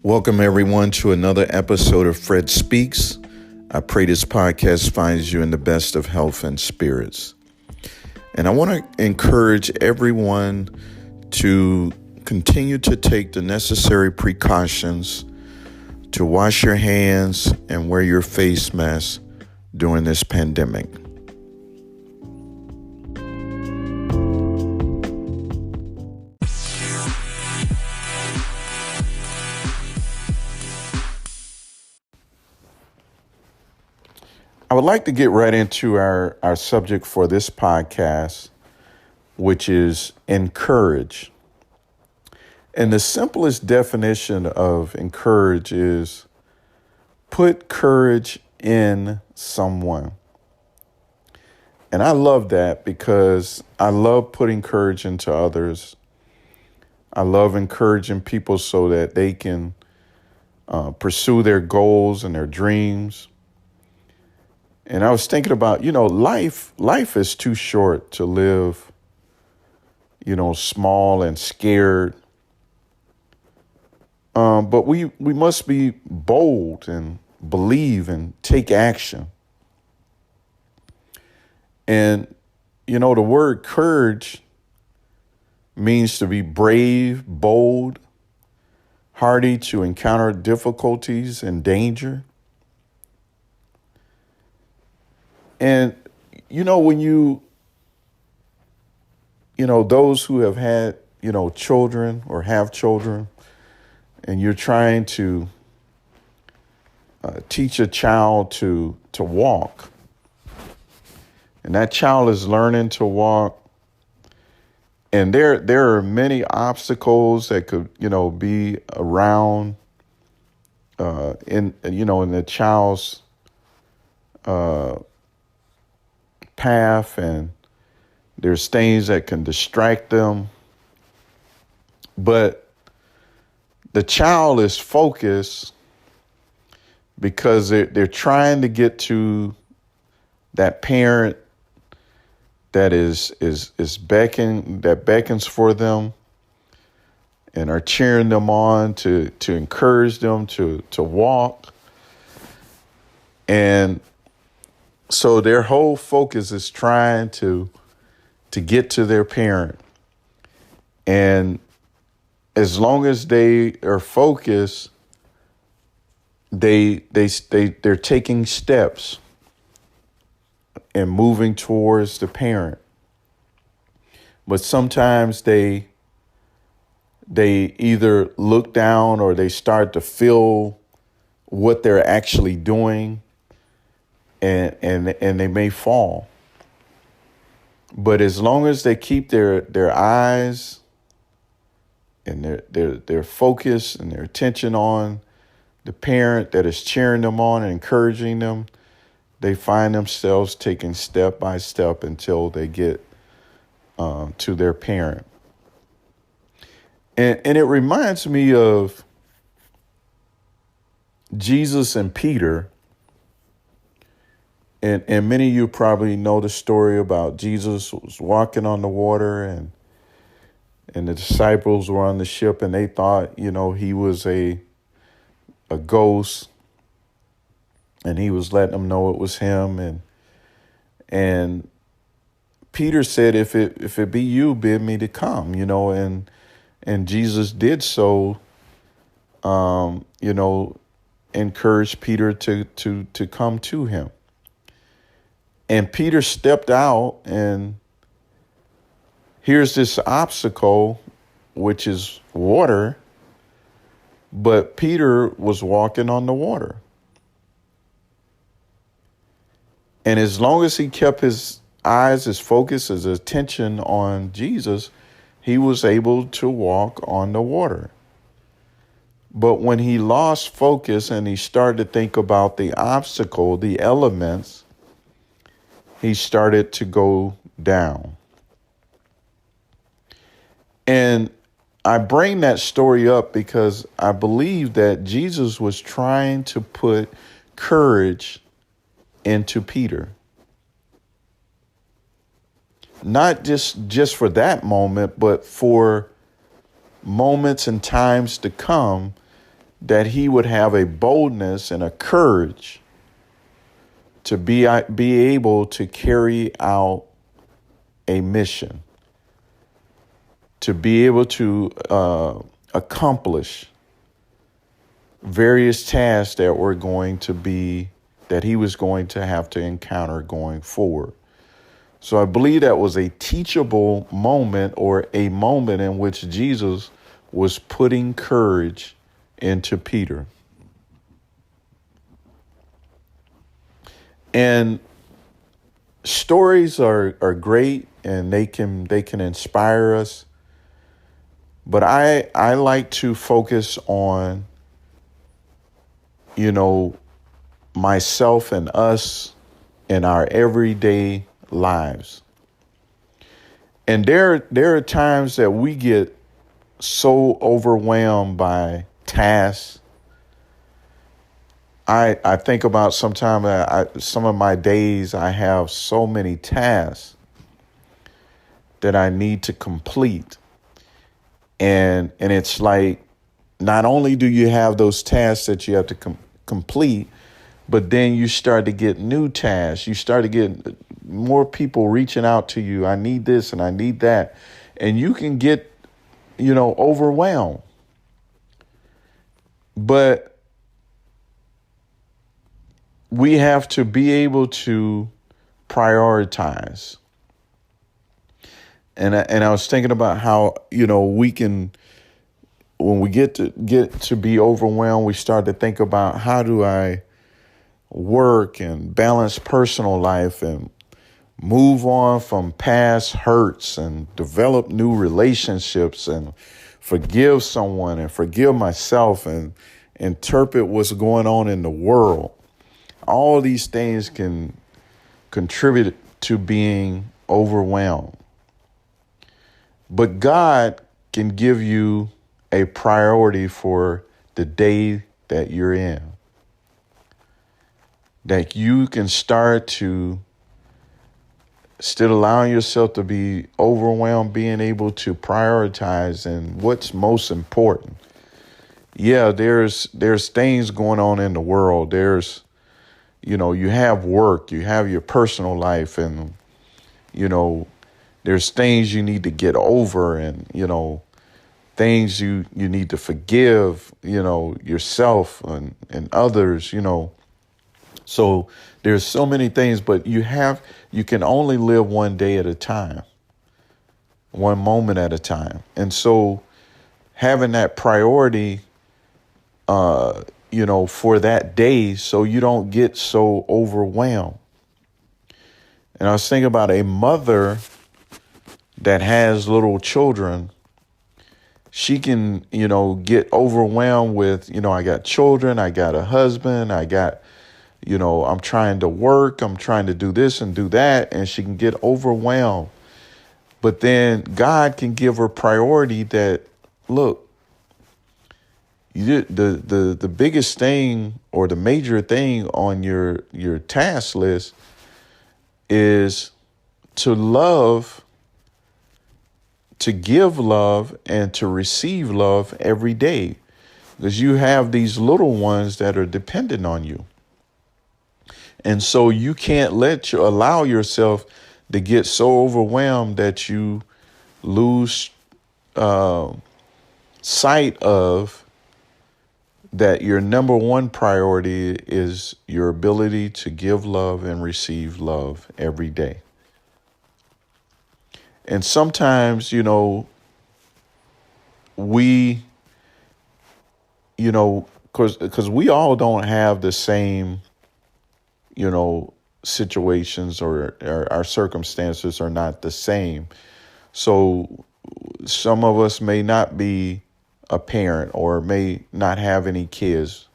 Welcome, everyone, to another episode of Fred Speaks. I pray this podcast finds you in the best of health and spirits. And I want to encourage everyone to continue to take the necessary precautions to wash your hands and wear your face mask during this pandemic. I would like to get right into our subject for this podcast, which is encourage. And the simplest definition of encourage is put courage in someone. And I love that because I love putting courage into others. I love encouraging people so that they can pursue their goals and their dreams. And I was thinking about, life is too short to live, small and scared. But we must be bold and believe and take action. And, the word courage means to be brave, bold, hardy to encounter difficulties and danger. And, when those who have had, children or have children, and you're trying to teach a child to walk, and that child is learning to walk, and there are many obstacles that could, be around in the child's path, and there's things that can distract them. But the child is focused because they're trying to get to that parent that is beckons for them and are cheering them on to encourage them to walk. And so their whole focus is trying to get to their parent. And as long as they are focused, they're taking steps and moving towards the parent. But sometimes they either look down or they start to feel what they're actually doing. And they may fall. But as long as they keep their eyes and their focus and their attention on the parent that is cheering them on and encouraging them, they find themselves taking step by step until they get to their parent. And it reminds me of Jesus and Peter. And many of you probably know the story about Jesus was walking on the water and the disciples were on the ship and they thought, he was a ghost, and he was letting them know it was him. And Peter said, if it be you, bid me to come, and Jesus did so, encouraged Peter to come to him. And Peter stepped out, and here's this obstacle, which is water, but Peter was walking on the water. And as long as he kept his eyes, his focus, his attention on Jesus, he was able to walk on the water. But when he lost focus and he started to think about the obstacle, the elements, he started to go down. And I bring that story up because I believe that Jesus was trying to put courage into Peter. Not just for that moment, but for moments and times to come, that he would have a boldness and a courage to be able to carry out a mission, to be able to accomplish various tasks that he was going to have to encounter going forward. So I believe that was a teachable moment, or a moment in which Jesus was putting courage into Peter. And stories are great, and they can inspire us. But I like to focus on, myself and us in our everyday lives. And there are times that we get so overwhelmed by tasks. I think about sometimes some of my days, I have so many tasks that I need to complete. And it's like, not only do you have those tasks that you have to complete, but then you start to get new tasks. You start to get more people reaching out to you. I need this and I need that. And you can get, overwhelmed. But we have to be able to prioritize. And I was thinking about how, we can, when we get to be overwhelmed, we start to think about, how do I work and balance personal life and move on from past hurts and develop new relationships and forgive someone and forgive myself and interpret what's going on in the world. All these things can contribute to being overwhelmed. But God can give you a priority for the day that you're in, that you can start to, instead of allowing yourself to be overwhelmed, being able to prioritize and what's most important. Yeah, there's things going on in the world. There's, you have work, you have your personal life, and, there's things you need to get over, and, things you need to forgive, yourself and others, So there's so many things, but you can only live one day at a time, one moment at a time. And so having that priority, for that day, so you don't get so overwhelmed. And I was thinking about a mother that has little children. She can, get overwhelmed with, I got children, I got a husband, I got, I'm trying to work, I'm trying to do this and do that, and she can get overwhelmed. But then God can give her priority that, look, the biggest thing, or the major thing on your task list, is to love, to give love, and to receive love every day, because you have these little ones that are dependent on you. And so you can't allow yourself to get so overwhelmed that you lose sight of that your number one priority is your ability to give love and receive love every day. And sometimes, we, because we all don't have the same, situations, or our circumstances are not the same. So some of us may not be a parent, or may not have any kids.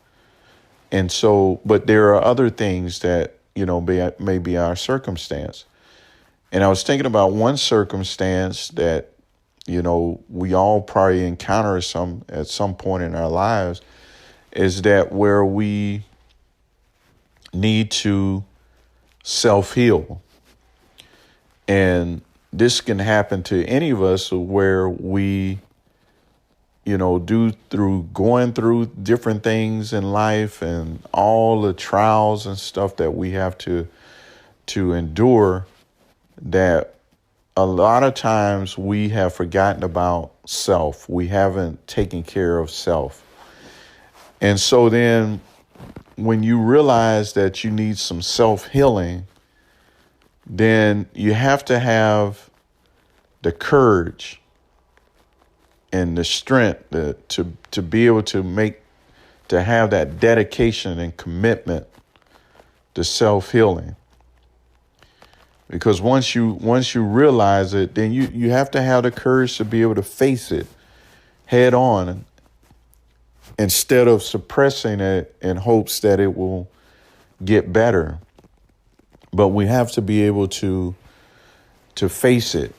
And so, but there are other things that, may be our circumstance. And I was thinking about one circumstance that, we all probably encounter at some point in our lives, is that where we need to self-heal. And this can happen to any of us, where we due through going through different things in life and all the trials and stuff that we have to endure, that a lot of times we have forgotten about self. We haven't taken care of self. And so then when you realize that you need some self-healing, then you have to have the courage and the strength to be able to have that dedication and commitment to self-healing. Because once you realize it, then you have to have the courage to be able to face it head on instead of suppressing it in hopes that it will get better. But we have to be able to face it.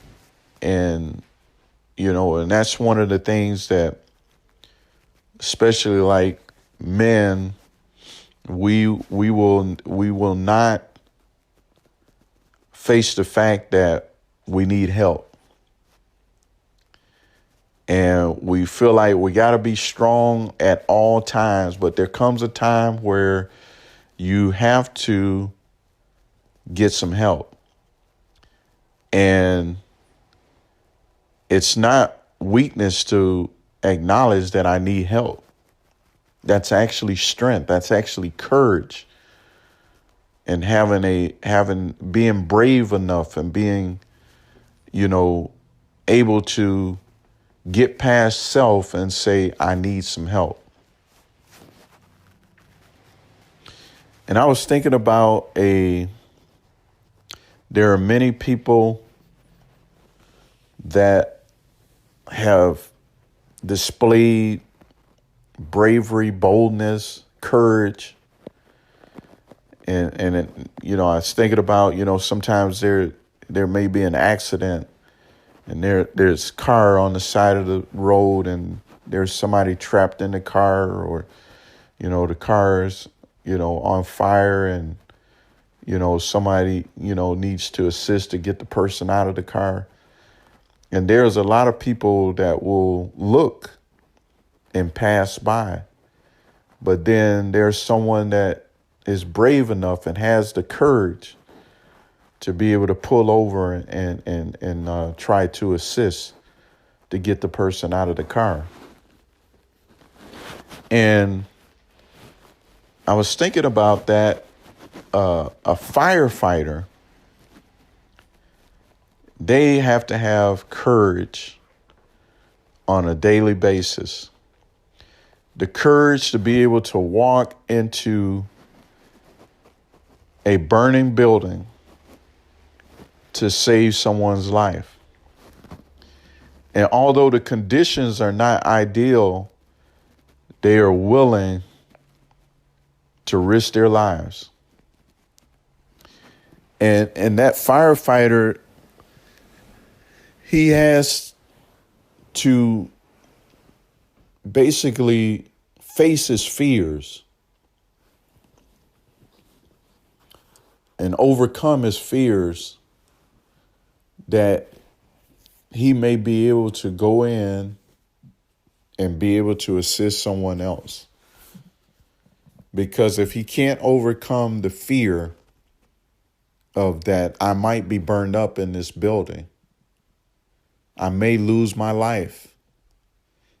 And and that's one of the things that, especially like men, we will not face the fact that we need help. And we feel like we got to be strong at all times, but there comes a time where you have to get some help. And it's not weakness to acknowledge that I need help. That's actually strength. That's actually courage. And being brave enough and being, able to get past self and say, I need some help. And I was thinking about there are many people that have displayed bravery, boldness, courage. And I was thinking about, sometimes there may be an accident and there's a car on the side of the road and there's somebody trapped in the car, or, the car's, on fire, and, somebody, needs to assist to get the person out of the car. And there's a lot of people that will look and pass by. But then there's someone that is brave enough and has the courage to be able to pull over and try to assist to get the person out of the car. And I was thinking about that. A firefighter, they have to have courage on a daily basis. The courage to be able to walk into a burning building to save someone's life. And although the conditions are not ideal, they are willing to risk their lives. And that firefighter, he has to basically face his fears and overcome his fears that he may be able to go in and be able to assist someone else. Because if he can't overcome the fear of that, I might be burned up in this building, I may lose my life.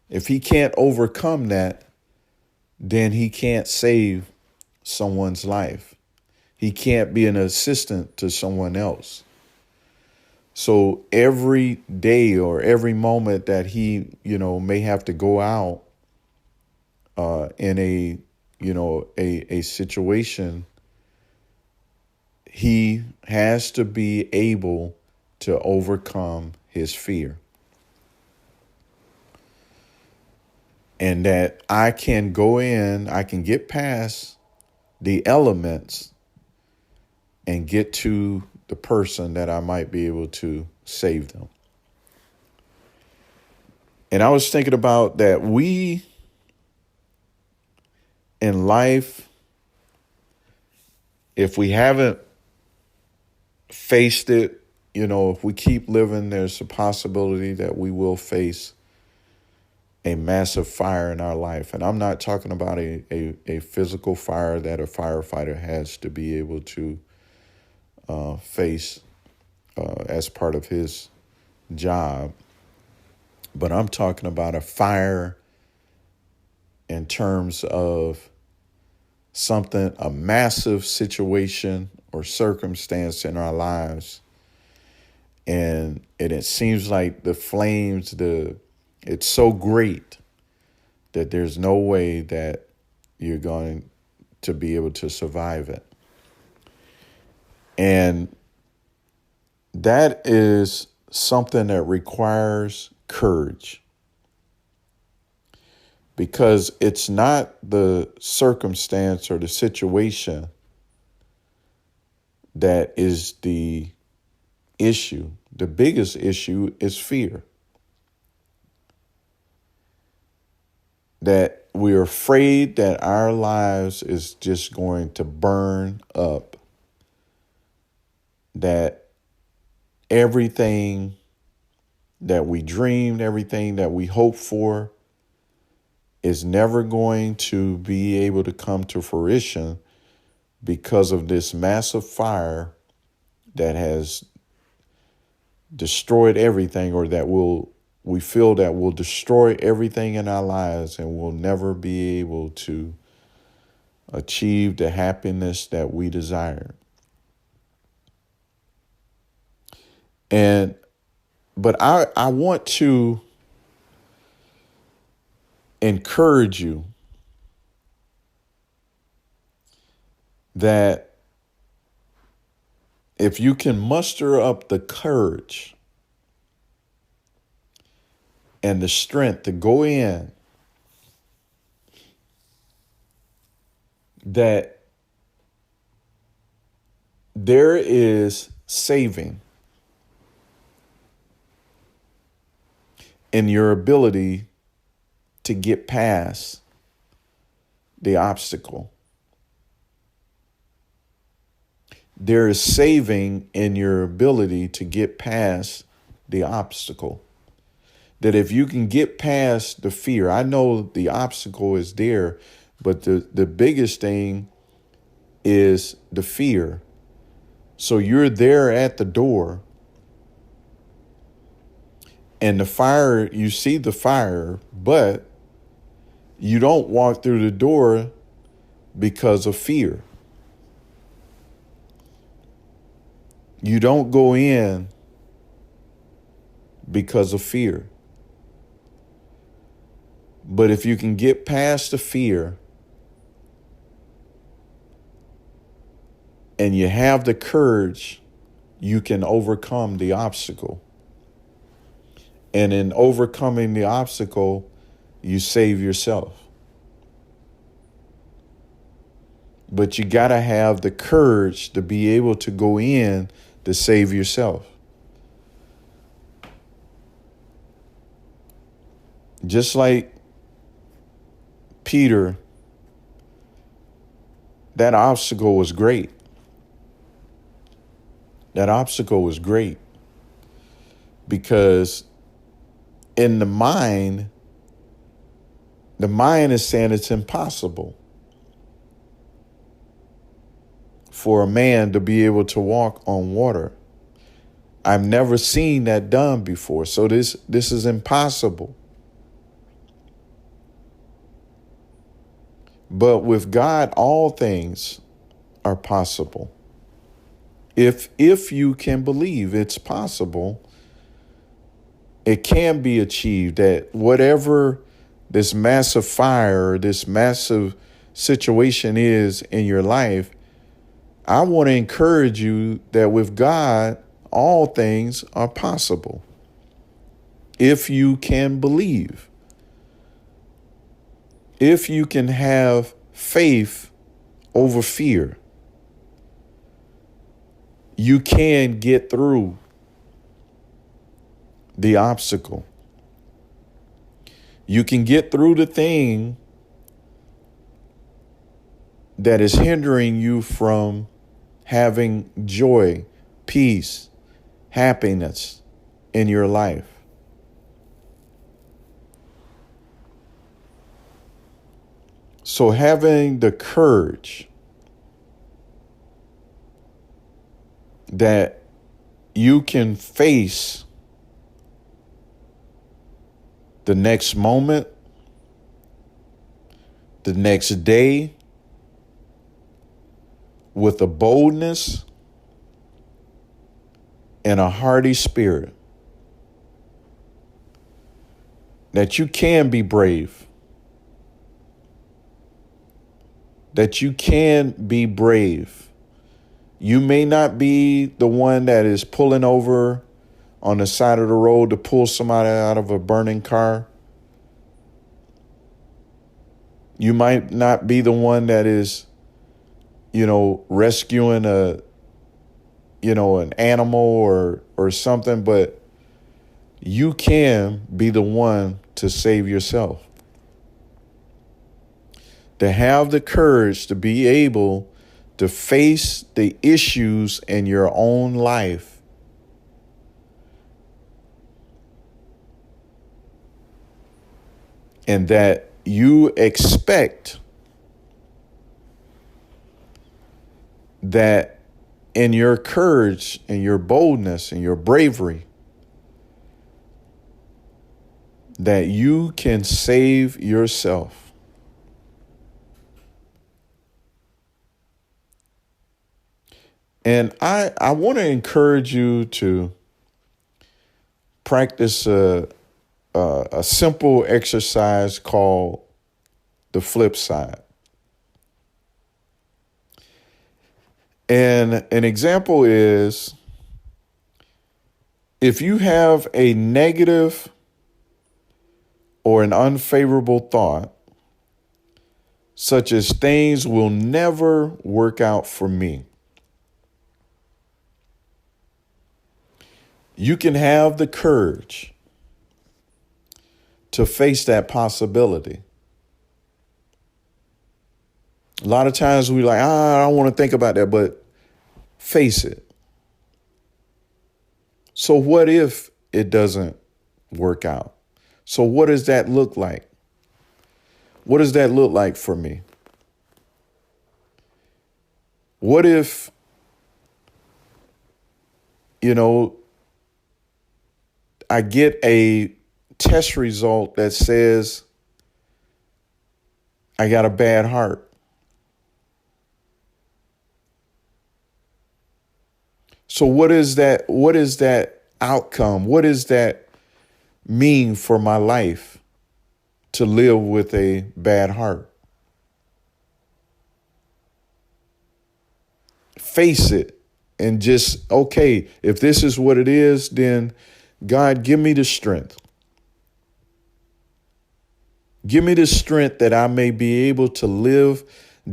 If he can't overcome that, then he can't save someone's life. He can't be an assistant to someone else. So every day or every moment that he, may have to go out in a situation, he has to be able to overcome his fear. And that I can go in, I can get past the elements and get to the person that I might be able to save them. And I was thinking about that we in life, if we haven't faced it, if we keep living, there's a possibility that we will face a massive fire in our life. And I'm not talking about a physical fire that a firefighter has to be able to face as part of his job, but I'm talking about a fire in terms of something, a massive situation or circumstance in our lives. And it seems like the flames, it's so great that there's no way that you're going to be able to survive it. And that is something that requires courage, because it's not the circumstance or the situation that is the issue. The biggest issue is fear. That we're afraid that our lives is just going to burn up. That everything that we dreamed, everything that we hoped for is never going to be able to come to fruition because of this massive fire that has destroyed everything, or that we feel that will destroy everything in our lives, and we'll never be able to achieve the happiness that we desire. But I want to encourage you that if you can muster up the courage and the strength to go in, that there is saving in your ability to get past the obstacle. There is saving in your ability to get past the obstacle. That if you can get past the fear, I know the obstacle is there, but the biggest thing is the fear. So you're there at the door, and the fire, you see the fire, but you don't walk through the door because of fear. You don't go in because of fear. But if you can get past the fear and you have the courage, you can overcome the obstacle. And in overcoming the obstacle, you save yourself. But you got to have the courage to be able to go in to save yourself. Just like Peter, that obstacle was great. That obstacle was great because in the mind is saying it's impossible for a man to be able to walk on water. I've never seen that done before. So this is impossible. But with God, all things are possible. If you can believe it's possible, it can be achieved. That whatever this massive fire, this massive situation is in your life, I want to encourage you that with God, all things are possible. If you can believe, if you can have faith over fear, you can get through the obstacle. You can get through the thing that is hindering you from having joy, peace, happiness in your life. So having the courage that you can face the next moment, the next day, with a boldness and a hearty spirit. That you can be brave. That you can be brave. You may not be the one that is pulling over on the side of the road to pull somebody out of a burning car. You might not be the one that is, rescuing an animal or something, but you can be the one to save yourself. To have the courage to be able to face the issues in your own life. And that you expect that in your courage and your boldness and your bravery, that you can save yourself. And I want to encourage you to practice a simple exercise called the flip side. And an example is, if you have a negative or an unfavorable thought, such as things will never work out for me, you can have the courage to face that possibility. A lot of times we like, I don't want to think about that, but face it. So what if it doesn't work out? So what does that look like? What does that look like for me? What if, I get a test result that says I got a bad heart? So what is that? What is that outcome? What does that mean for my life to live with a bad heart? Face it and just, okay, if this is what it is, then God, give me the strength. Give me the strength that I may be able to live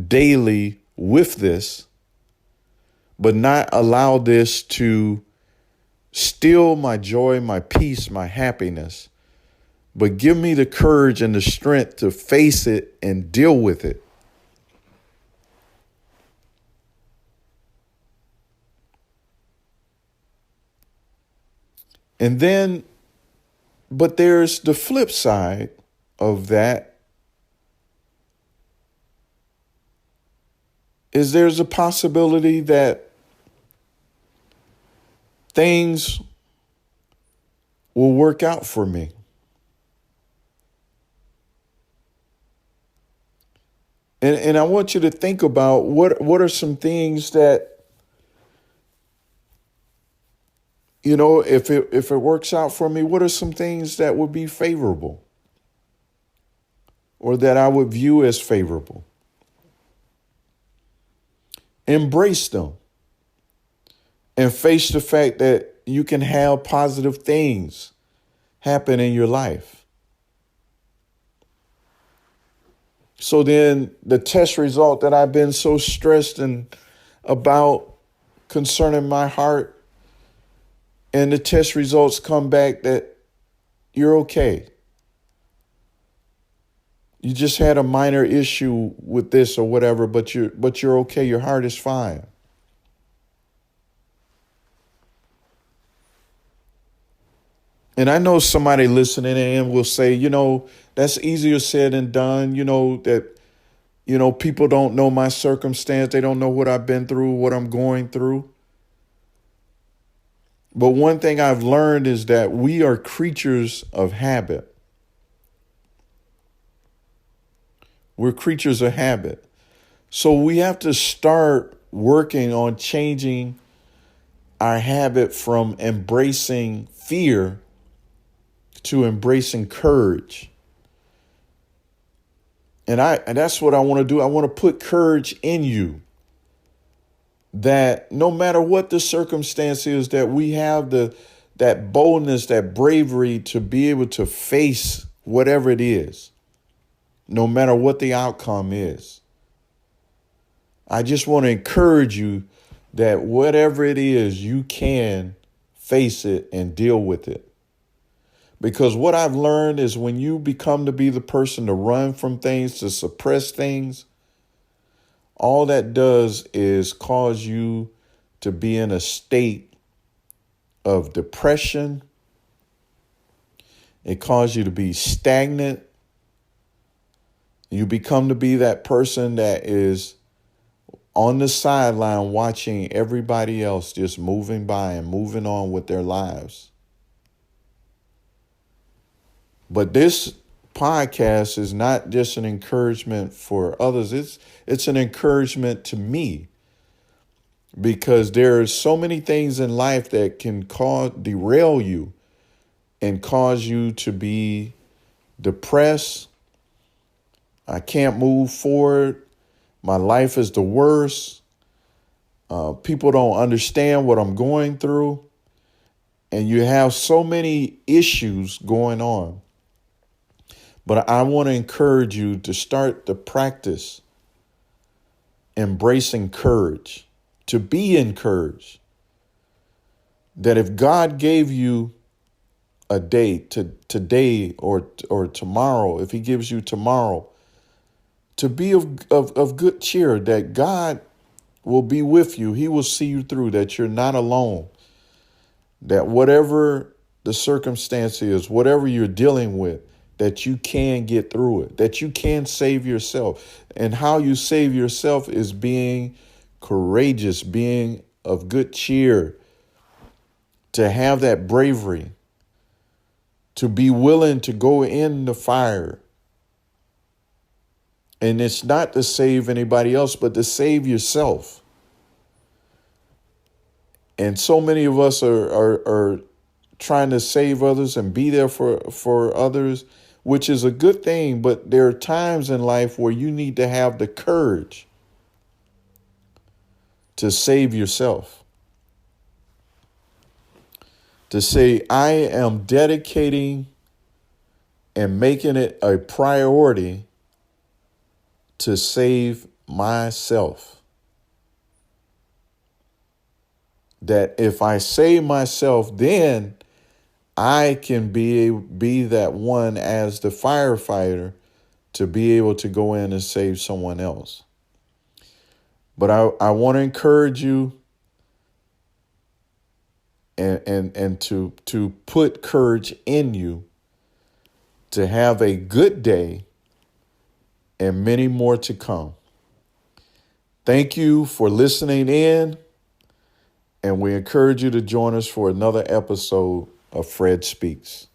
daily with this, but not allow this to steal my joy, my peace, my happiness. But give me the courage and the strength to face it and deal with it. And then, but there's the flip side of that, is there's a possibility that things will work out for me. And I want you to think about what are some things that, if it works out for me, what are some things that would be favorable or that I would view as favorable? Embrace them and face the fact that you can have positive things happen in your life. So then the test result that I've been so stressed about concerning my heart, and the test results come back that you're okay. You just had a minor issue with this or whatever, but you're okay. Your heart is fine. And I know somebody listening in will say, that's easier said than done, that People don't know my circumstance. They don't know what I've been through, what I'm going through. But one thing I've learned is that we are creatures of habit. We're creatures of habit. So we have to start working on changing our habit from embracing fear to embracing courage. And that's what I want to do. I want to put courage in you, that no matter what the circumstance is, that we have that boldness, that bravery to be able to face whatever it is, no matter what the outcome is. I just want to encourage you that whatever it is, you can face it and deal with it. Because what I've learned is when you become to be the person to run from things, to suppress things, all that does is cause you to be in a state of depression. It causes you to be stagnant. You become to be that person that is on the sideline watching everybody else just moving by and moving on with their lives. But this podcast is not just an encouragement for others. It's an encouragement to me, because there are so many things in life that can derail you and cause you to be depressed. I can't move forward. My life is the worst. People don't understand what I'm going through. And you have so many issues going on. But I want to encourage you to start to practice embracing courage, to be encouraged. That if God gave you a day, today or tomorrow, if he gives you tomorrow, to be of good cheer, that God will be with you. He will see you through, that you're not alone, that whatever the circumstance is, whatever you're dealing with, that you can get through it, that you can save yourself. And how you save yourself is being courageous, being of good cheer, to have that bravery, to be willing to go in the fire. And it's not to save anybody else, but to save yourself. And so many of us are trying to save others and be there for others, which is a good thing. But there are times in life where you need to have the courage to save yourself. To say, I am dedicating and making it a priority to save myself. That if I save myself, then I can be that one as the firefighter to be able to go in and save someone else. But I want to encourage you and to put courage in you to have a good day and many more to come. Thank you for listening in, and we encourage you to join us for another episode of Fred Speaks.